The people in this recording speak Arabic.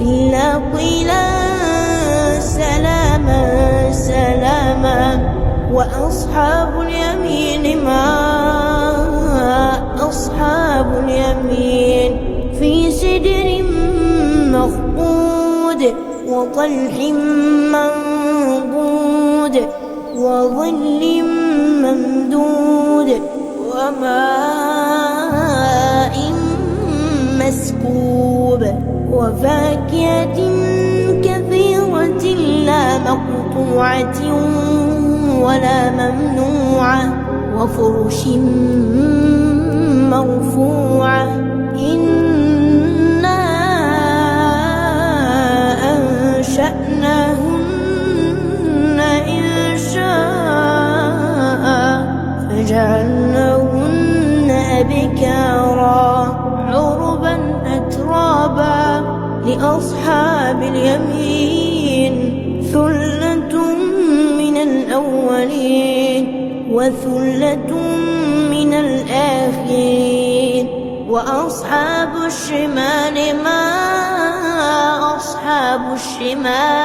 إلا قيلا سلاما سلاما. وأصحاب اليمين ما أصحاب اليمين في سدر مخضود وطلح منضود وظل ممدود وماء مسكوب وفاكهة كثيرة لا مقطوعة ولا ممنوعة وفرش مرفوعة. إنا أنشأناهن إنشاء فجعلناهن أبكارا عربا أترابا. لأصحاب اليمين ثلة من الأولين وثلة من الآخرين. وأصحاب الشمال ما أصحاب الشمال